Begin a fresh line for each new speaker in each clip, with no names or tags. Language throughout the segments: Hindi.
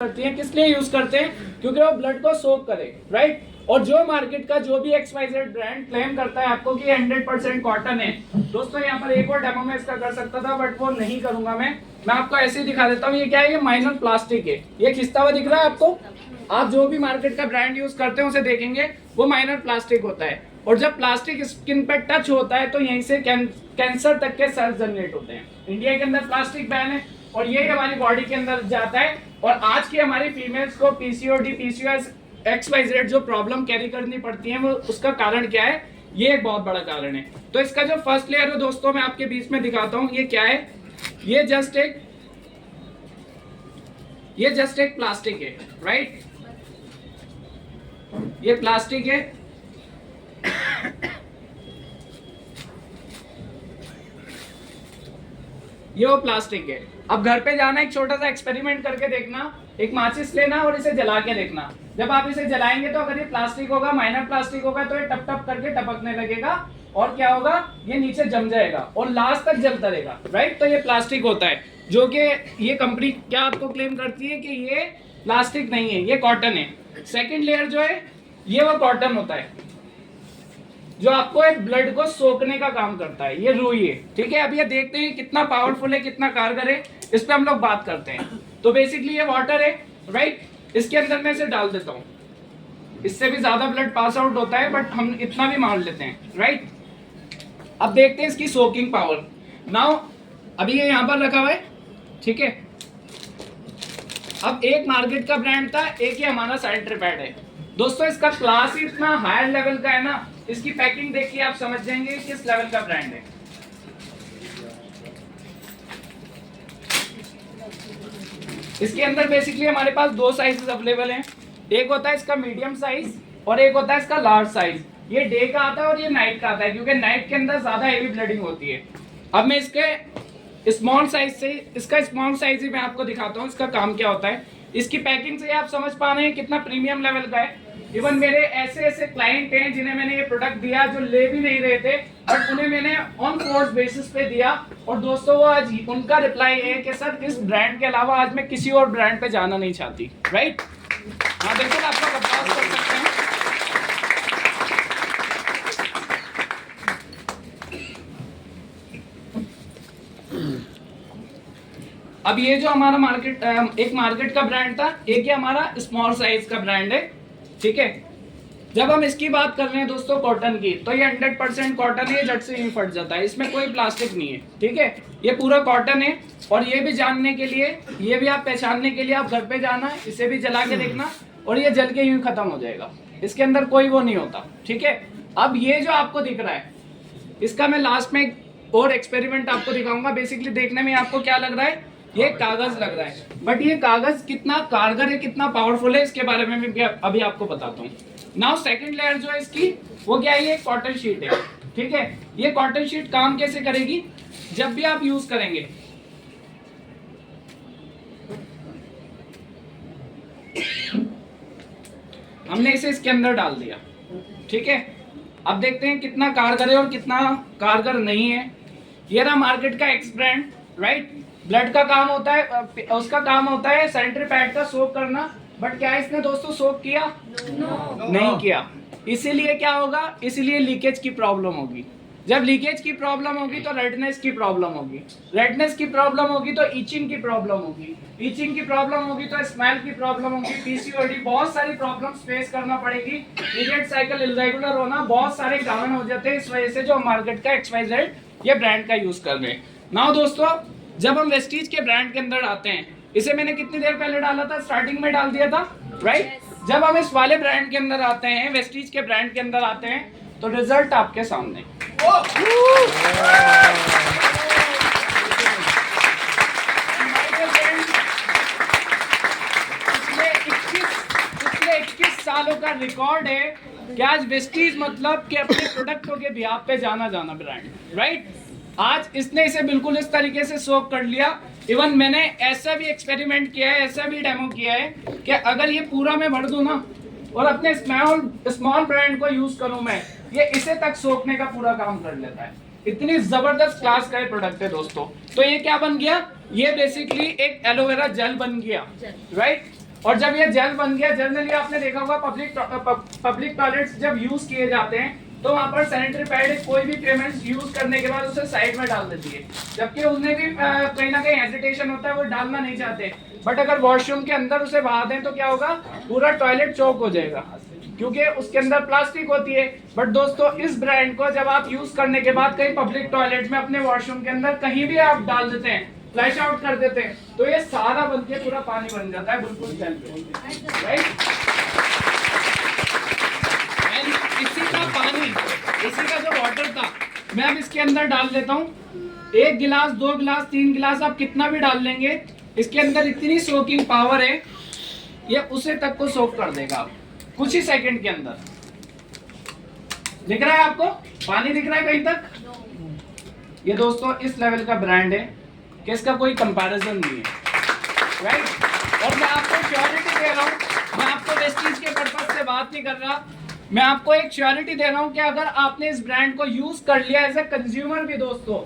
करती हैं, किस लिए यूज करते हैं? क्योंकि वो ब्लड को सोक करे, राइट। और जो मार्केट का जो भी XYZ ब्रांड क्लेम करता है आपको कि 100% कॉटन है, दोस्तों यहाँ पर एक और डेमो में इसका कर सकता था बट वो नहीं करूंगा। मैं आपको ऐसे ही दिखा देता हूँ। ये क्या है? ये माइनर प्लास्टिक है। ये खिंचता हुआ दिख रहा है आपको? आप जो भी मार्केट का ब्रांड यूज करते हैं उसे देखेंगे वो माइनर प्लास्टिक होता है। और जब प्लास्टिक स्किन पर टच होता है तो यहीं से कैंसर तक के सेल्स जनरेट होते हैं। इंडिया के अंदर प्लास्टिक बैन है और ये हमारी बॉडी के अंदर जाता है। और आज की हमारी फीमेल्स को PCOD, PCOS, XYZ जो प्रॉब्लम कैरी करनी पड़ती है वो उसका कारण क्या है? ये एक बहुत बड़ा कारण है। तो इसका जो फर्स्ट लेयर है दोस्तों मैं आपके बीच में दिखाता हूँ। ये क्या है? ये जस्ट एक प्लास्टिक है, राइट। ये प्लास्टिक है। ये वो प्लास्टिक है। अब घर पे जाना, एक छोटा सा एक्सपेरिमेंट करके देखना। एक माचिस लेना और इसे जला के देखना। जब आप इसे जलाएंगे तो अगर ये प्लास्टिक होगा, माइनर प्लास्टिक होगा, तो ये टप टप करके टपकने लगेगा और क्या होगा? ये नीचे जम जाएगा और लास्ट तक जलता रहेगा, राइट। तो ये प्लास्टिक होता है, जो कि ये कंपनी क्या आपको क्लेम करती है कि ये प्लास्टिक नहीं है, ये कॉटन है। सेकेंड लेयर जो है ये वो कॉटन होता है जो आपको एक ब्लड को सोखने का काम करता है। ये रुई है, ठीक है। अब ये देखते हैं कितना पावरफुल है, कितना कारगर है, इस पे हम लोग बात करते हैं। तो बेसिकली ये वाटर है, राइट। इसके अंदर मैं इसे डाल देता हूँ। इससे भी ज्यादा ब्लड पास आउट होता है बट हम इतना भी मान लेते हैं, राइट। अब देखते हैं इसकी सोकिंग पावर। नाउ अभी ये यहाँ पर रखा हुआ है, ठीक है। अब एक मार्केट का ब्रांड था, एक ही हमारा सैनिटरीपैड है। दोस्तों इसका क्लास ही इतना हायर लेवल का है ना, इसकी पैकिंग देखिए आप समझ जाएंगे किस लेवल का ब्रांड है। इसके अंदर बेसिकली हमारे पास दो साइजेस अवेलेबल हैं। एक होता है इसका मीडियम साइज और एक होता है इसका लार्ज साइज। ये डे का आता है और ये नाइट का आता है, क्योंकि नाइट के अंदर ज्यादा हेवी ब्लीडिंग होती है। अब मैं इसके स्मॉल साइज से, इसका स्मॉल साइज ही मैं आपको दिखाता हूँ इसका काम क्या होता है। इसकी पैकिंग से आप समझ पा रहे हैं कितना प्रीमियम लेवल का है। इवन मेरे ऐसे क्लाइंट हैं जिन्हें मैंने ये प्रोडक्ट दिया जो ले भी नहीं रहे थे, बट उन्हें मैंने ऑन कोर्स बेसिस पे दिया। और दोस्तों वो आज उनका रिप्लाई है कि सर इस ब्रांड के अलावा आज मैं किसी और ब्रांड पे जाना नहीं चाहती, राइट। हाँ बिल्कुल आप लोग अभ्यास कर सकते हैं। अब ये जो हमारा एक मार्केट का ब्रांड था, एक ही हमारा स्मॉल साइज का ब्रांड है, ठीक है। जब हम इसकी बात कर रहे हैं दोस्तों कॉटन की, तो ये 100% कॉटन है, झट से यूं फट जाता है, इसमें कोई प्लास्टिक नहीं है, ठीक है। ये पूरा कॉटन है। और ये भी जानने के लिए, ये भी आप पहचानने के लिए आप घर पे जाना, इसे भी जला के देखना और ये जल के यूं खत्म हो जाएगा। इसके अंदर कोई वो नहीं होता, ठीक है। अब ये जो आपको दिख रहा है, इसका मैं लास्ट में एक और एक्सपेरिमेंट आपको दिखाऊंगा। बेसिकली देखने में आपको क्या लग रहा है? ये कागज लग रहा है, बट ये कागज कितना कारगर है, कितना पावरफुल है, इसके बारे में भी अभी आपको बताता हूँ। नाउ सेकंड लेयर जो है इसकी, वो क्या है? ये कॉटन शीट है, ठीक है। ये कॉटन शीट काम कैसे करेगी? जब भी आप यूज करेंगे, हमने इसे इसके अंदर डाल दिया, ठीक है। अब देखते हैं कितना कारगर है और कितना कारगर नहीं है। ये रहा मार्केट का एक्स ब्रांड, राइट। ब्लड का काम होता है, उसका काम होता है सैनिटरी पैड का सोक करना, बट क्या इसने दोस्तों सोक किया? नहीं किया। इसीलिए क्या होगा? इसीलिए लीकेज की प्रॉब्लम होगी। जब लीकेज की प्रॉब्लम होगी तो रेडनेस की प्रॉब्लम होगी। रेडनेस की प्रॉब्लम होगी तो इचिंग की प्रॉब्लम होगी। इचिंग की प्रॉब्लम होगी तो स्मेल की प्रॉब्लम होगी। PCOD, बहुत सारी प्रॉब्लम्स फेस करना पड़ेगी। पीरियड साइकिल इरेगुलर होना, बहुत सारे कारण हो जाते हैं इस वजह से जो मार्केट का XYZ ये ब्रांड का यूज कर रहे हैं। नाउ दोस्तों जब हम वेस्टीज के ब्रांड के अंदर आते हैं, इसे मैंने कितनी देर पहले डाला था? स्टार्टिंग में डाल दिया था, राइट। जब हम इस वाले ब्रांड के अंदर आते हैं, वेस्टीज के ब्रांड के अंदर आते हैं, तो रिजल्ट आपके सामने। पिछले 21 सालों का रिकॉर्ड है कि आज वेस्टीज मतलब कि अपने प्रोडक्टों के बिहाफ पे जाना ब्रांड, राइट। आज इसने इसे बिल्कुल इस तरीके से सोक कर लिया। इवन मैंने ऐसा भी एक्सपेरिमेंट किया है, ऐसा भी डेमो किया है कि अगर ये पूरा मैं भर दूं ना और अपने स्मॉल ब्रांड को यूज करूं मैं, ये इसे तक सोखने का पूरा काम कर लेता है। इतनी जबरदस्त क्लास का ये प्रोडक्ट है दोस्तों। तो ये क्या बन गया? ये बेसिकली एक एलोवेरा जेल बन गया, राइट। और जब ये जेल बन गया, जनरली आपने देखा होगा पब्लिक टॉयलेट्स जब यूज किए जाते हैं तो वहां पर सैनिटरी पैड कोई भी पेमेंट्स यूज करने के बाद उसे साइड में डाल देती है, जबकि उन्हें भी कहीं ना कहीं हेजिटेशन होता है, वो डालना नहीं चाहते। बट अगर वॉशरूम के अंदर उसे बहा दें तो क्या होगा, पूरा टॉयलेट चौक हो जाएगा क्योंकि उसके अंदर प्लास्टिक होती है। बट दोस्तों इस ब्रांड को जब आप यूज करने के बाद कहीं पब्लिक टॉयलेट में, अपने वॉशरूम के अंदर कहीं भी आप डाल देते हैं, फ्लैश आउट कर देते हैं, तो ये सारा बन के पूरा पानी बन जाता है, बिल्कुल जेल पे, राइट। इसी का पानी, इसी का जो वाटर था, मैं अब इसके अंदर डाल देता हूँ। 1 गिलास, 2 गिलास, 3 गिलास, आप कितना भी डाल लेंगे, इसके अंदर इतनी सोकिंग पावर है, ये उसे तक को सोक कर देगा कुछ ही सेकंड के अंदर। दिख रहा है आपको, पानी दिख रहा है कहीं तक? ये दोस्तों इस लेवल का ब्रांड है कि इसका कोई कंपैरिजन नहीं है, राइट। और मैं आपको श्योरिटी दे रहा हूँ, मैं आपको वेस्टीज के पर्पज से बात नहीं कर रहा, मैं आपको एक श्योरिटी दे रहा हूँ कि अगर आपने इस ब्रांड को यूज कर लिया एज ए कंज्यूमर भी दोस्तों,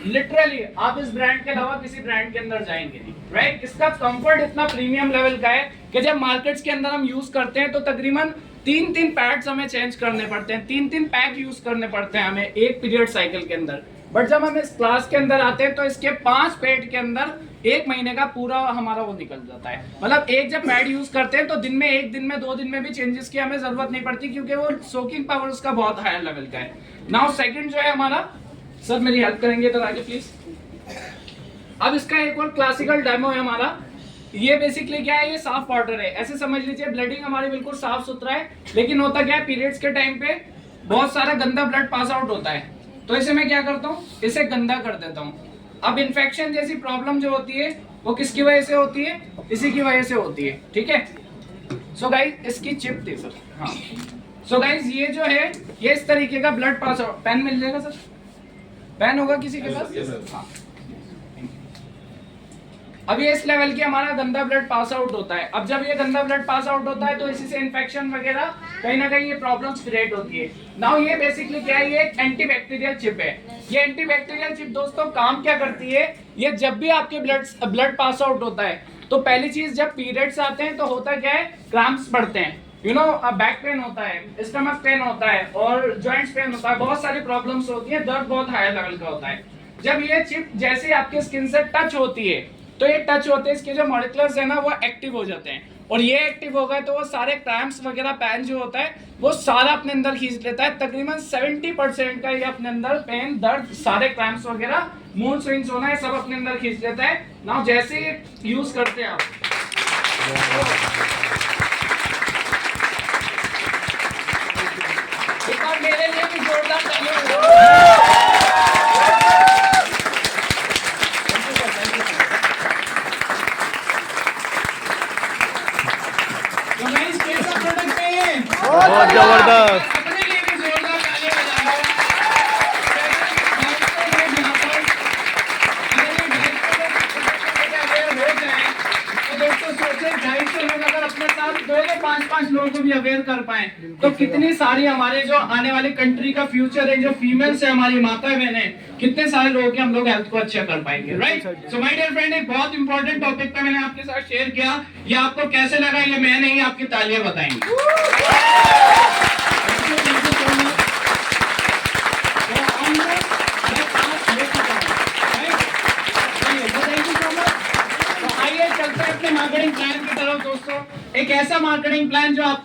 लिटरली आप इस ब्रांड के अलावा किसी ब्रांड के अंदर जाएंगे नहीं, राइट। इसका कंफर्ट इतना प्रीमियम लेवल का है कि जब मार्केट्स के अंदर हम यूज करते हैं तो तकरीबन 3-3 पैड्स हमें चेंज करने पड़ते हैं, 3-3 पैक यूज करने पड़ते हैं हमें एक पीरियड साइकिल के अंदर। बट जब हम इस क्लास के अंदर आते हैं तो इसके 5 पैड के अंदर 1 महीने का पूरा हमारा वो निकल जाता है। मतलब एक जब पैड यूज करते हैं तो दिन में, 1 दिन में, 2 दिन में भी चेंजेस की हमें जरूरत नहीं पड़ती क्योंकि वो सोकिंग पावर उसका बहुत हायर लेवल का है। नाउ सेकंड जो है हमारा, सर मेरी हेल्प करेंगे तो आगे प्लीज। अब इसका एक और क्लासिकल डेमो है हमारा। ये बेसिकली क्या है, ये साफ वाटर है, ऐसे समझ लीजिए ब्लडिंग हमारी बिल्कुल साफ सुथरा है, लेकिन होता क्या है, पीरियड्स के टाइम पे बहुत सारा गंदा ब्लड पास आउट होता है, तो इसे मैं क्या करता हूँ, इसे गंदा कर देता हूँ। अब इन्फेक्शन जैसी प्रॉब्लम जो होती है वो किसकी वजह से होती है, इसी की वजह से होती है, ठीक है। सो गाइस इसकी चिप थी सर, हाँ। सो गाइस ये जो है, ये इस तरीके का ब्लड पास आउट, पेन मिल जाएगा सर, पेन होगा किसी के पास? हाँ। अब ये इस लेवल की हमारा गंदा ब्लड पास आउट होता है। अब जब ये गंदा ब्लड पास आउट होता है तो इसी से इन्फेक्शन वगैरह कहीं ना कहीं ये प्रॉब्लम्स क्रिएट होती है। नाउ ये बेसिकली क्या है, ये एक एंटीबैक्टीरियल चिप है। ये एंटीबैक्टीरियल चिप दोस्तों काम क्या करती है, ये जब भी आपके ब्लड पास आउट होता है तो पहली चीज, जब पीरियड्स आते हैं तो होता क्या है, क्रैम्प्स बढ़ते हैं, यू नो, बैक पेन होता है, स्टमक पेन होता है और जॉइंट्स पेन होता है, बहुत सारी प्रॉब्लम्स होती है, दर्द बहुत हाई लेवल का होता है। जब ये चिप जैसे आपके स्किन से टच होती है तो ये टच होते हैं, इसके जो मॉलिक्यूल्स है ना वो एक्टिव हो जाते हैं, और ये एक्टिव हो गए तो वो सारे क्रैम्प्स वगैरह, पेन जो होता है वो सारा अपने अंदर खींच लेता है। तकरीबन 70% का ये अपने अंदर पेन, दर्द, सारे क्रैम्प्स वगैरह, मूड स्विंग्स होना है, सब अपने अंदर खींच लेता है। नाउ जैसे ये यूज करते हैं आप, एक बार मेरे लिए भी जोरदार तालियां।
बहुत जबरदस्त।
अपने लिए भी जोरदार तालियां बजाएं। दोस्तों सोचे 250 लोग अगर अपने साथ 2-5 लोगों को भी अवेयर कर पाए तो कितनी सारी हमारे जो आने वाली कंट्री का फ्यूचर है, जो फीमेल्स है, हमारी माता बहन है, कितने सारे लोगों के हम लोग हेल्थ को अच्छा कर पाएंगे, right. So my dear friend, एक बहुत इंपॉर्टेंट टॉपिक पे मैंने आपके साथ शेयर किया। ये आपको कैसे लगा, ये मैं नहीं, आपकी तालियां बताएंगी। मार्केटिंग प्लान की तरफ दोस्तों, एक ऐसा मार्केटिंग प्लान जो आप